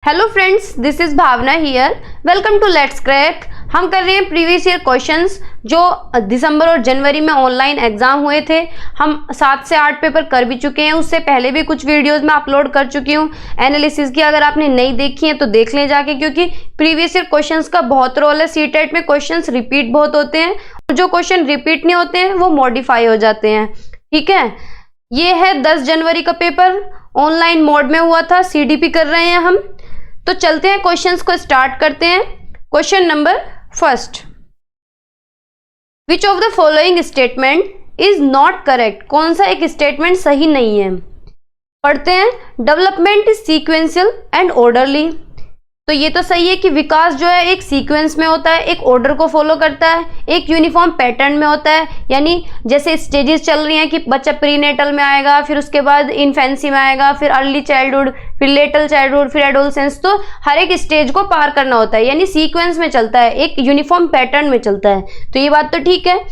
Hello friends, this is Bhavna here. Welcome to let's crack. हम कर रहे हैं प्रीवियस ईयर क्वेश्चंस जो दिसंबर और जनवरी में ऑनलाइन एग्जाम हुए थे। हम 7 से 8 पेपर कर भी चुके हैं। उससे पहले भी कुछ वीडियोस मैं अपलोड कर चुकी हूँ एनालिसिस की। अगर आपने नहीं देखी है तो देख लें जाके, क्योंकि प्रीवियस ईयर क्वेश्चंस का बहुत रोल है। सीटेट में क्वेश्चंस रिपीट बहुत होते हैं और जो क्वेश्चन रिपीट नहीं होते हैं वो मॉडिफाई हो जाते हैं। ठीक है, ये है 10 जनवरी का पेपर, ऑनलाइन मोड में हुआ था। सीडीपी कर रहे हैं हम, तो चलते हैं क्वेश्चंस को स्टार्ट करते हैं। Question number first, which of the following statement is not correct? कौन सा एक स्टेटमेंट सही नहीं है? पढ़ते हैं। Development is sequential and orderly. तो ये तो सही है कि विकास जो है एक सीक्वेंस में होता है, एक ऑर्डर को फॉलो करता है, एक यूनिफॉर्म पैटर्न में होता है। यानी जैसे स्टेजेस चल रही हैं कि बच्चा प्रीनेटल में आएगा, फिर उसके बाद इन्फेंसी में आएगा, फिर अर्ली चाइल्डहुड, फिर लेटल चाइल्डहुड, फिर एडोलसेंस। तो हर एक स्टेज को पार करना होता है, यानी सीक्वेंस में चलता है, एक यूनिफॉर्म पैटर्न में चलता है। तो ये बात तो ठीक है।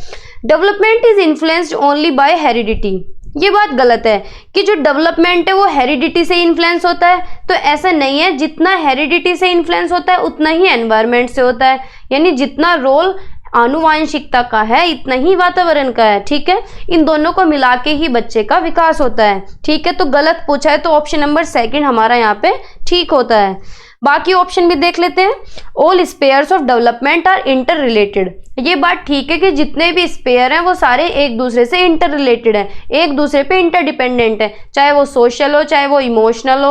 Development is influenced only by heredity. ये बात गलत है कि जो डेवलपमेंट है वो हेरिडिटी से इन्फ्लुएंस होता है। तो ऐसा नहीं है, जितना हेरिडिटी से इन्फ्लुएंस होता है उतना ही एनवायरनमेंट से होता है। यानी जितना रोल आनुवांशिकता का है इतना ही वातावरण का है। ठीक है, इन दोनों को मिला के ही बच्चे का विकास होता है। ठीक है, तो गलत पूछा है तो ऑप्शन नंबर सेकंड हमारा यहाँ पे ठीक होता है। बाकी ऑप्शन भी देख लेते हैं। All spheres of development are interrelated. ये बात ठीक है कि जितने भी स्पेयर हैं वो सारे एक दूसरे से इंटर रिलेटेड हैं, एक दूसरे पे इंटरडिपेंडेंट है। चाहे वो सोशल हो, चाहे वो इमोशनल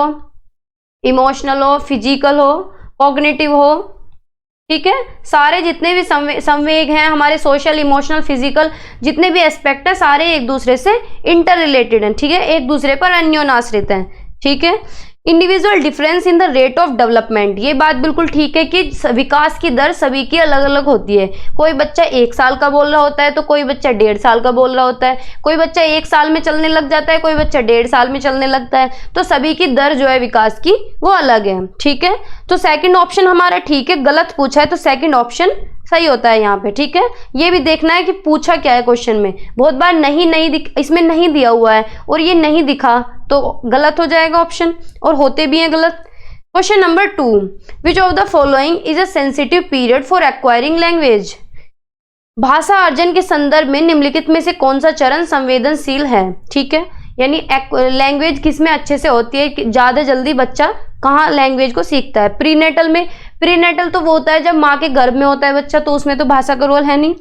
हो, फिजिकल हो, कॉग्निटिव हो। ठीक है, सारे जितने भी संवेग हैं हमारे, सोशल, इमोशनल, फिजिकल, जितने भी एस्पेक्ट है सारे एक दूसरे से इंटर रिलेटेड हैं। ठीक है, एक दूसरे पर अन्योन्याश्रित हैं। ठीक है, individual difference in the rate of development. ये बात बिल्कुल ठीक है कि विकास की दर सभी की अलग अलग होती है। कोई बच्चा 1 साल का बोल रहा होता है तो कोई बच्चा 1.5 साल का बोल रहा होता है। कोई बच्चा 1 साल में चलने लग जाता है, कोई बच्चा 1.5 साल में चलने लगता है। तो सभी की दर जो है विकास की वो अलग है। ठीक है, तो सेकंड ऑप्शन हमारा ठीक है। गलत पूछा है तो सेकंड ऑप्शन सही होता है यहाँ पे। ठीक है, ये भी देखना है कि पूछा क्या है क्वेश्चन में। बहुत बार इसमें नहीं दिया हुआ है और ये नहीं दिखा तो गलत हो जाएगा ऑप्शन, और होते भी हैं गलत। Question number 2, which of the following is a sensitive period for acquiring language? भाषा अर्जन के संदर्भ में निम्नलिखित में से कौन सा चरण संवेदनशील है? ठीक है, यानी लैंग्वेज किसमें अच्छे से होती है, ज्यादा जल्दी बच्चा कहाँ लैंग्वेज को सीखता है? प्रीनेटल में। प्रीनेटल तो वो होता है जब माँ के गर्भ में होता है बच्चा, तो उसमें तो भाषा का रोल है नहीं।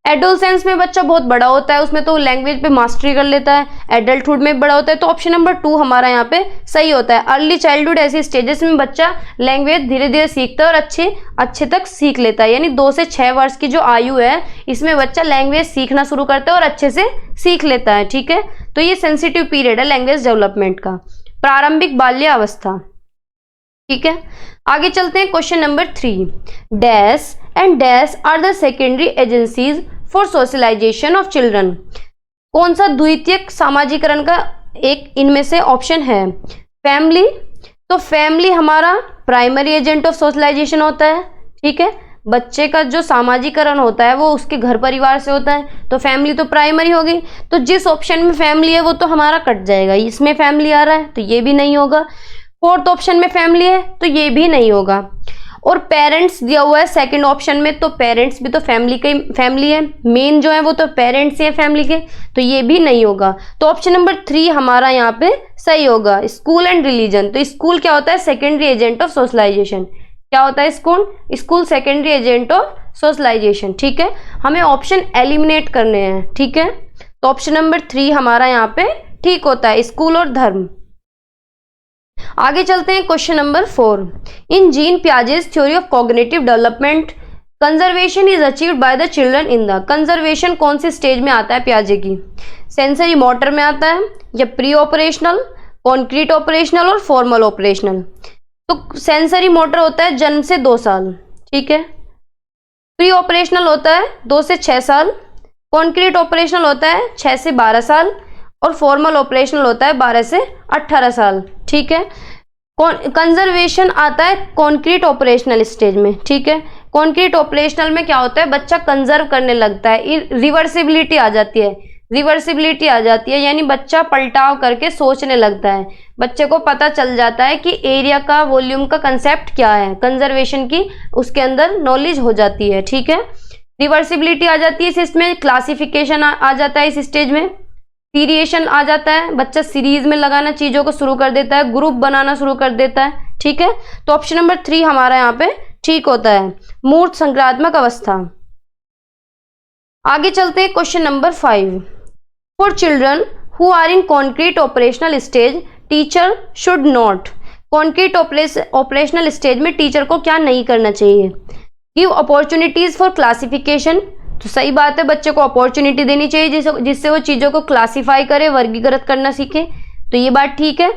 एडोलसेंस में बच्चा बहुत बड़ा होता है, उसमें तो लैंग्वेज पे मास्टरी कर लेता है। एडल्टहुड में बड़ा होता है, तो ऑप्शन नंबर 2 हमारा यहाँ पे सही होता है। अर्ली चाइल्डहुड ऐसी स्टेजेस में बच्चा लैंग्वेज धीरे धीरे सीखता है और अच्छे तक सीख लेता है। यानी 2 से 6 वर्ष की जो आयु है इसमें बच्चा लैंग्वेज सीखना शुरू करता है और अच्छे से सीख लेता है। ठीक है, तो ये सेंसिटिव पीरियड है लैंग्वेज डेवलपमेंट का, प्रारंभिक बाल्य अवस्था। ठीक है, आगे चलते हैं। Question number 3, dash and dash are the secondary agencies for socialization of children? कौन सा द्वितीयक सामाजिकरण का एक इनमें से ऑप्शन है? फैमिली। तो फैमिली हमारा प्राइमरी एजेंट ऑफ सोशलाइजेशन होता है। ठीक है, बच्चे का जो सामाजिकरण होता है वो उसके घर परिवार से होता है, तो फैमिली तो प्राइमरी होगी। तो जिस ऑप्शन में फैमिली है वो तो हमारा कट जाएगा। इसमें फैमिली आ रहा है तो ये भी नहीं होगा। फोर्थ ऑप्शन में फैमिली है तो ये भी नहीं होगा। और पेरेंट्स दिया हुआ है सेकंड ऑप्शन में, तो पेरेंट्स भी तो फैमिली है। मेन जो है वो तो पेरेंट्स ही है फैमिली के, तो ये भी नहीं होगा। तो ऑप्शन नंबर 3 हमारा यहाँ पे सही होगा। School and religion. तो स्कूल क्या होता है? Secondary agent of socialization. क्या होता है school secondary agent of socialization. ठीक है, हमें ऑप्शन एलिमिनेट करने हैं। ठीक है, तो ऑप्शन नंबर 3 हमारा यहाँ पे ठीक होता है, स्कूल और धर्म। आगे चलते हैं। Question number 4, in gene Piaget's theory of cognitive development conservation is achieved by the children in the? Conservation कौन सी स्टेज में आता है पियाजे की? सेंसरी मोटर में आता है, या प्री ऑपरेशनल, कॉन्क्रीट ऑपरेशनल और फॉर्मल ऑपरेशनल? तो सेंसरी मोटर होता है जन्म से 2 साल। ठीक है, प्री ऑपरेशनल होता है 2 से 6 साल, कॉन्क्रीट ऑपरेशनल होता है 6 से 12 साल, और फॉर्मल ऑपरेशनल होता है 12 से 18 साल। ठीक है, कंजर्वेशन आता है कॉन्क्रीट ऑपरेशनल स्टेज में। ठीक है, कॉन्क्रीट ऑपरेशनल में क्या होता है? बच्चा कंजर्व करने लगता है, रिवर्सिबिलिटी आ जाती है। रिवर्सिबिलिटी आ जाती है, यानी बच्चा पलटाव करके सोचने लगता है, बच्चे को पता चल जाता है कि एरिया का, वॉल्यूम का कंसेप्ट क्या है, कंजर्वेशन की उसके अंदर नॉलेज हो जाती है। ठीक है, रिवर्सिबिलिटी आ जाती है इसमें, क्लासिफिकेशन आ जाता है इस स्टेज में, सीरिएशन आ जाता है, बच्चा सीरीज में लगाना चीजों को शुरू कर देता है, ग्रुप बनाना शुरू कर देता है। ठीक है, तो ऑप्शन नंबर 3 हमारा यहाँ पे ठीक होता है, मूर्त संक्रात्मक अवस्था। आगे चलते हैं question number 5। For children who are in concrete operational stage teacher should not. Concrete operational stage में टीचर को क्या नहीं करना चाहिए? Give opportunities for classification. तो सही बात है, बच्चे को अपॉर्चुनिटी देनी चाहिए जिससे वो चीजों को क्लासिफाई करे, वर्गीकृत करना सीखे, तो ये बात ठीक है।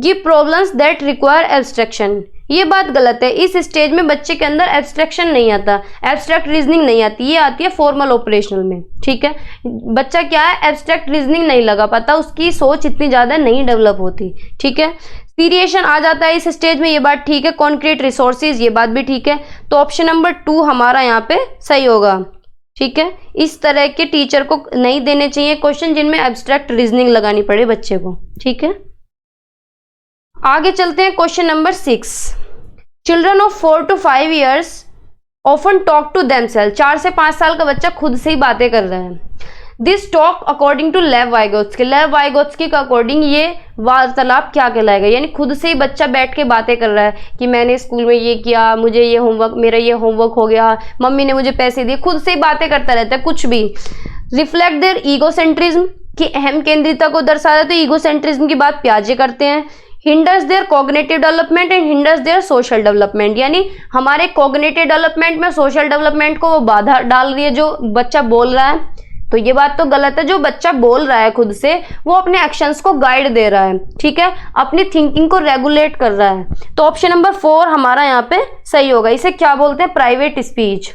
Give problems that require abstraction. ये बात गलत है, इस स्टेज में बच्चे के अंदर एब्स्ट्रैक्शन नहीं आता, एब्स्ट्रैक्ट रीजनिंग नहीं आती, ये आती है फॉर्मल ऑपरेशनल में। ठीक है, बच्चा क्या है, एब्स्ट्रैक्ट रीजनिंग नहीं लगा पाता, उसकी सोच इतनी ज्यादा नहीं डेवलप होती। ठीक है, सीरिएशन आ जाता है इस स्टेज में, ये बात ठीक है। कॉन्क्रीट रिसोर्सेज, ये बात भी ठीक है। तो ऑप्शन नंबर 2 हमारा यहाँ पे सही होगा। ठीक है, इस तरह के टीचर को नहीं देने चाहिए क्वेश्चन जिनमें एब्स्ट्रैक्ट रीजनिंग लगानी पड़े बच्चे को। ठीक है, आगे चलते हैं question number 6। Children of 4 to 5 years often talk to themselves. 4 से 5 साल का बच्चा खुद से ही बातें कर रहा है। This talk according to Lev Vygotsky. Lev Vygotsky के अकॉर्डिंग ये वार्तालाप क्या कहलाएगा? यानी खुद से ही बच्चा बैठ के बातें कर रहा है कि मैंने स्कूल में ये किया, मुझे ये होमवर्क, मेरा ये होमवर्क हो गया, मम्मी ने मुझे पैसे दिए, खुद से ही बातें करता रहता है कुछ भी। रिफ्लेक्ट देयर ईगोसेंट्रिज्म, की अहम केंद्रिता को दर्शाता है, तो ईगोसेंट्रिज्म की बात प्याजे करते हैं। Hinders their cognitive development and hinders their social development, यानी हमारे कॉग्निटिव डेवलपमेंट में सोशल डेवलपमेंट को वो बाधा डाल रही है जो बच्चा बोल रहा है, तो ये बात तो गलत है। जो बच्चा बोल रहा है खुद से, वो अपने एक्शंस को गाइड दे रहा है। ठीक है, अपनी थिंकिंग को रेगुलेट कर रहा है। तो ऑप्शन नंबर 4 हमारा यहाँ पे सही होगा। इसे क्या बोलते हैं? Private speech.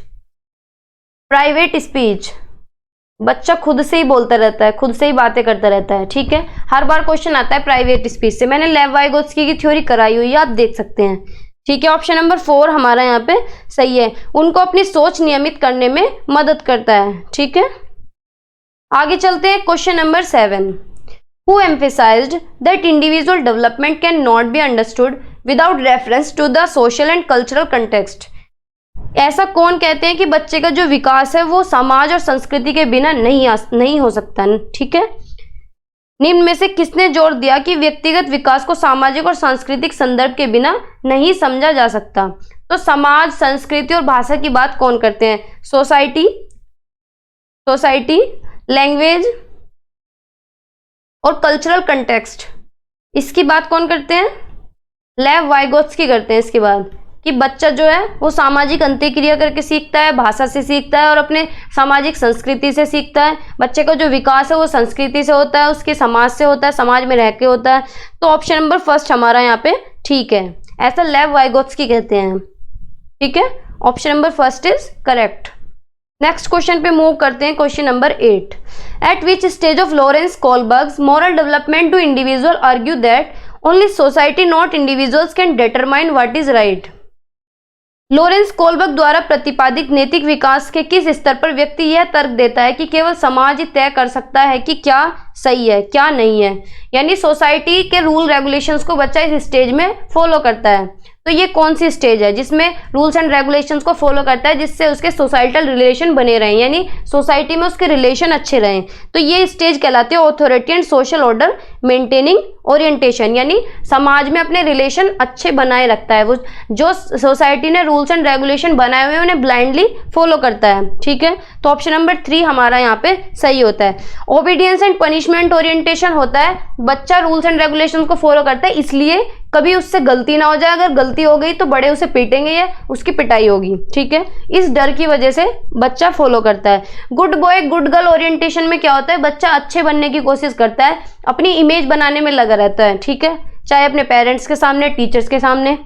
प्राइवेट स्पीच, बच्चा खुद से ही बोलता रहता है, खुद से ही बातें करता रहता है। ठीक है, हर बार क्वेश्चन आता है प्राइवेट स्पीच से, मैंने लेव वाइगोत्स्की की थ्योरी कराई हुई है, आप देख सकते हैं। ठीक है, ऑप्शन नंबर 4 हमारा यहाँ पे सही है। उनको अपनी सोच नियमित करने में मदद करता है। ठीक है, आगे चलते हैं question number 7। Who emphasized that individual development can not be understood without reference to the social and cultural context. ऐसा कौन कहते हैं कि बच्चे का जो विकास है वो समाज और संस्कृति के बिना नहीं हो सकता। ठीक है, निम्न में से किसने जोर दिया कि व्यक्तिगत विकास को सामाजिक और सांस्कृतिक संदर्भ के बिना नहीं समझा जा सकता? तो समाज, संस्कृति और भाषा की बात कौन करते हैं? सोसाइटी, लैंग्वेज और कल्चरल कंटेक्स्ट, इसकी बात कौन करते हैं? लेव वाइगोत्स्की करते हैं। इसके बाद कि बच्चा जो है वो सामाजिक अंत्यक्रिया करके सीखता है, भाषा से सीखता है और अपने सामाजिक संस्कृति से सीखता है। बच्चे का जो विकास है वो संस्कृति से होता है, उसके समाज से होता है, समाज में रह के होता है। तो ऑप्शन नंबर 1 हमारा यहाँ पे ठीक है, ऐसा लेव वाइगोत्स्की कहते हैं। ठीक है, option number 1 is correct. Next question पे मूव करते हैं, question number 8। At which stage of Lawrence Kohlberg's moral development to individual argue that only society not individuals can determine what is right. Lawrence Kohlberg द्वारा प्रतिपादित नैतिक विकास के किस स्तर पर व्यक्ति यह तर्क देता है कि केवल समाज ही तय कर सकता है कि क्या सही है, क्या नहीं है? यानी सोसाइटी के रूल रेगुलेशंस को बच्चा इस स्टेज में फॉलो करता है। तो ये कौन सी स्टेज है जिसमें रूल्स एंड रेगुलेशंस को फॉलो करता है, जिससे उसके सोसाइटल रिलेशन बने रहें, यानी सोसाइटी में उसके रिलेशन अच्छे रहें? तो ये स्टेज कहलाते हैं authority and social order maintaining orientation, यानी समाज में अपने रिलेशन अच्छे बनाए रखता है। वो जो सोसाइटी ने रूल्स एंड रेगुलेशन बनाए हुए हैं उन्हें ब्लाइंडली फॉलो करता है। ठीक है, तो ऑप्शन नंबर 3 हमारा यहाँ पे सही होता है। ओबीडियंस एंड पनिशमेंट ओरिएंटेशन होता है, बच्चा रूल्स एंड रेगुलेशन को फॉलो करता है, इसलिए कभी उससे गलती ना हो जाए, अगर गलती हो गई तो बड़े उसे पीटेंगे या उसकी पिटाई होगी। ठीक है, इस डर की वजह से बच्चा फॉलो करता है। Good boy good girl orientation में क्या होता है? बच्चा अच्छे बनने की कोशिश करता है, अपनी इमेज बनाने में लगा रहता है। ठीक है, चाहे अपने पेरेंट्स के सामने, टीचर्स के सामने।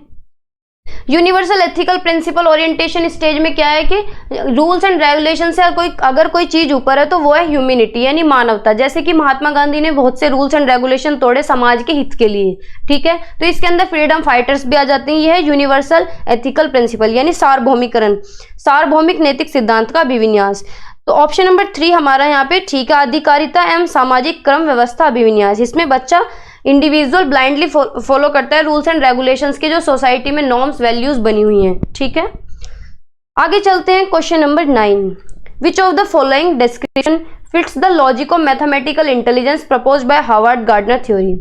Universal ethical principle orientation stage में क्या है कि रूल्स एंड रेगुलेशन से अगर कोई चीज ऊपर है तो वो है ह्यूमैनिटी, यानी मानवता। जैसे कि महात्मा गांधी ने बहुत से रूल्स एंड रेगुलेशन तोड़े समाज के हित के लिए। ठीक है, तो इसके अंदर फ्रीडम फाइटर्स भी आ जाते हैं। यह है यूनिवर्सल एथिकल प्रिंसिपल, यानी सार्वभौमिकरण, सार्वभौमिक नैतिक सिद्धांत का अभिविन्यास। तो ऑप्शन नंबर 3 हमारा यहाँ पे ठीक है, अधिकारिता एवं सामाजिक क्रम व्यवस्था अभिविन्यास। इसमें बच्चा इंडिविजुअल ब्लाइंडली फॉलो करता है रूल्स एंड रेगुलेशंस की जो सोसाइटी में नॉर्म्स वैल्यूज बनी हुई हैं। ठीक है, आगे चलते हैं। Question number 9, which of the following description fits the logic of mathematical intelligence proposed by Harvard gardener theory.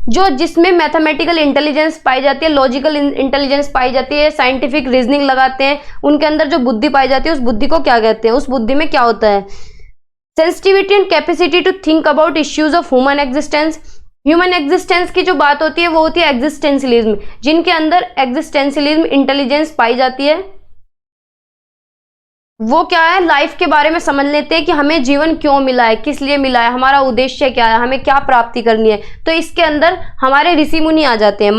जो जिसमें मैथमेटिकल इंटेलिजेंस पाई जाती है, लॉजिकल इंटेलिजेंस पाई जाती है, साइंटिफिक रीजनिंग लगाते हैं, उनके अंदर जो बुद्धि पाई जाती है उस बुद्धि को क्या कहते हैं? उस बुद्धि में क्या होता है? Sensitivity and capacity to think about issues of human existence. Human existence की जो बात होती है वो होती है एग्जिस्टेंशियलिज्म, जिनके अंदर एग्जिस्टेंशियलिज्म इंटेलिजेंस पाई जाती है वो क्या है? लाइफ के बारे में समझ लेते हैं कि हमें जीवन क्यों मिला है, किस लिए मिला है, हमारा उद्देश्य क्या है, हमें क्या प्राप्ति करनी है। तो इसके अंदर हमारे ऋषि मुनि आ जाते हैं।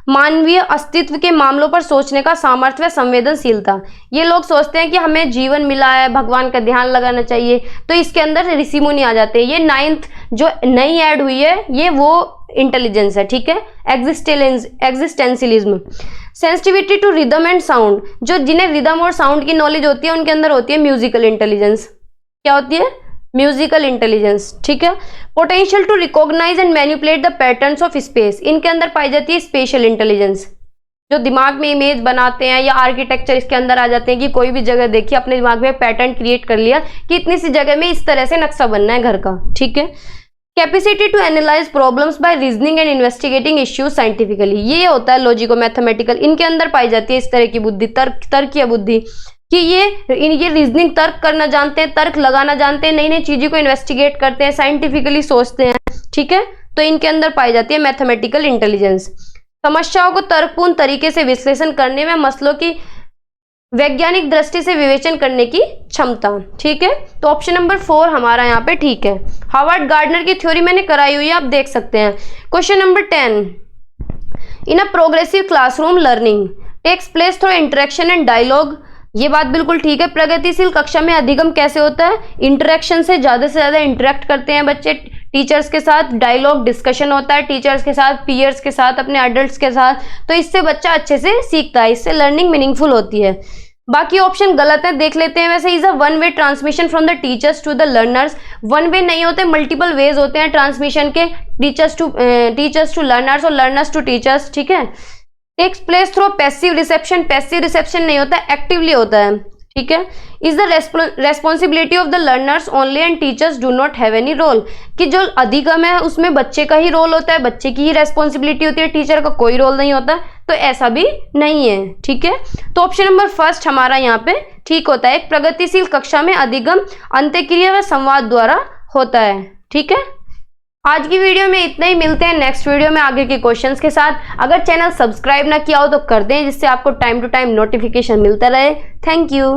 मानवीय अस्तित्व के मामलों पर सोचने का सामर्थ्य व संवेदनशीलता। ये लोग सोचते हैं कि हमें जीवन मिला है, भगवान का ध्यान लगाना चाहिए, तो इसके अंदर ऋषि मुनि आ जाते हैं। ये 9th जो नई ऐड हुई है ये वो इंटेलिजेंस है। ठीक है, existentialism. Sensitivity to rhythm and sound, जो जिन्हें रिदम और साउंड की नॉलेज होती है उनके अंदर होती है म्यूजिकल इंटेलिजेंस। क्या होती है? Musical intelligence. ठीक है, potential to recognize and manipulate the patterns of space, इनके अंदर पाई जाती है स्पेशल इंटेलिजेंस। जो दिमाग में इमेज बनाते हैं या आर्किटेक्चर इसके अंदर आ जाते हैं कि कोई भी जगह देखिए अपने दिमाग में पैटर्न क्रिएट कर लिया कि इतनी सी जगह में इस तरह से नक्शा बनना है घर का। ठीक है, capacity to analyse problems by reasoning and investigating issues scientifically, ये होता है लॉजिको मैथमेटिकल। इनके अंदर पाई जाती है इस तरह की बुद्धि, तर्कीय बुद्धि, कि ये रीजनिंग तर्क करना जानते हैं, तर्क लगाना जानते हैं, नई नई चीजों को इन्वेस्टिगेट करते हैं, साइंटिफिकली सोचते हैं। ठीक है, तो इनके अंदर पाई जाती है मैथमेटिकल इंटेलिजेंस। समस्याओं को तर्कपूर्ण तरीके से विश्लेषण करने में, मसलों की वैज्ञानिक दृष्टि से विवेचन करने की क्षमता। ठीक है, तो ऑप्शन नंबर 4 हमारा यहाँ पे ठीक है। हार्वर्ड गार्डनर की थ्योरी मैंने कराई हुई है, आप देख सकते हैं। Question number 10, in a progressive classroom learning takes place through interaction and dialogue. ये बात बिल्कुल ठीक है। प्रगतिशील कक्षा में अधिगम कैसे होता है? इंटरेक्शन से ज्यादा इंटरेक्ट करते हैं बच्चे टीचर्स के साथ, डायलॉग डिस्कशन होता है टीचर्स के साथ, पीयर्स के साथ, अपने एडल्ट्स के साथ, तो इससे बच्चा अच्छे से सीखता है, इससे लर्निंग मीनिंगफुल होती है। बाकी ऑप्शन गलत है, देख लेते हैं। वैसे is a one way transmission from the teachers to the learners. One way नहीं होते, मल्टीपल वेज होते हैं ट्रांसमिशन के, टीचर्स टू लर्नर्स और लर्नर्स टू टीचर्स। ठीक है, takes place through passive reception, passive reception नहीं होता, एक्टिवली होता है। ठीक है, is the responsibility of the learners only and teachers do not have any role, कि जो अधिगम है उसमें बच्चे का ही रोल होता है, बच्चे की ही रेस्पॉन्सिबिलिटी होती है, टीचर का कोई रोल नहीं होता, तो ऐसा भी नहीं है। ठीक है, तो ऑप्शन नंबर 1 हमारा यहाँ पे ठीक होता है। एक प्रगतिशील कक्षा में अधिगम अंतःक्रिया व संवाद द्वारा होता है। ठीक है, आज की वीडियो में इतना ही, मिलते हैं नेक्स्ट वीडियो में आगे के क्वेश्चंस के साथ। अगर चैनल सब्सक्राइब ना किया हो तो कर दें, जिससे आपको टाइम टू टाइम नोटिफिकेशन मिलता रहे। Thank you.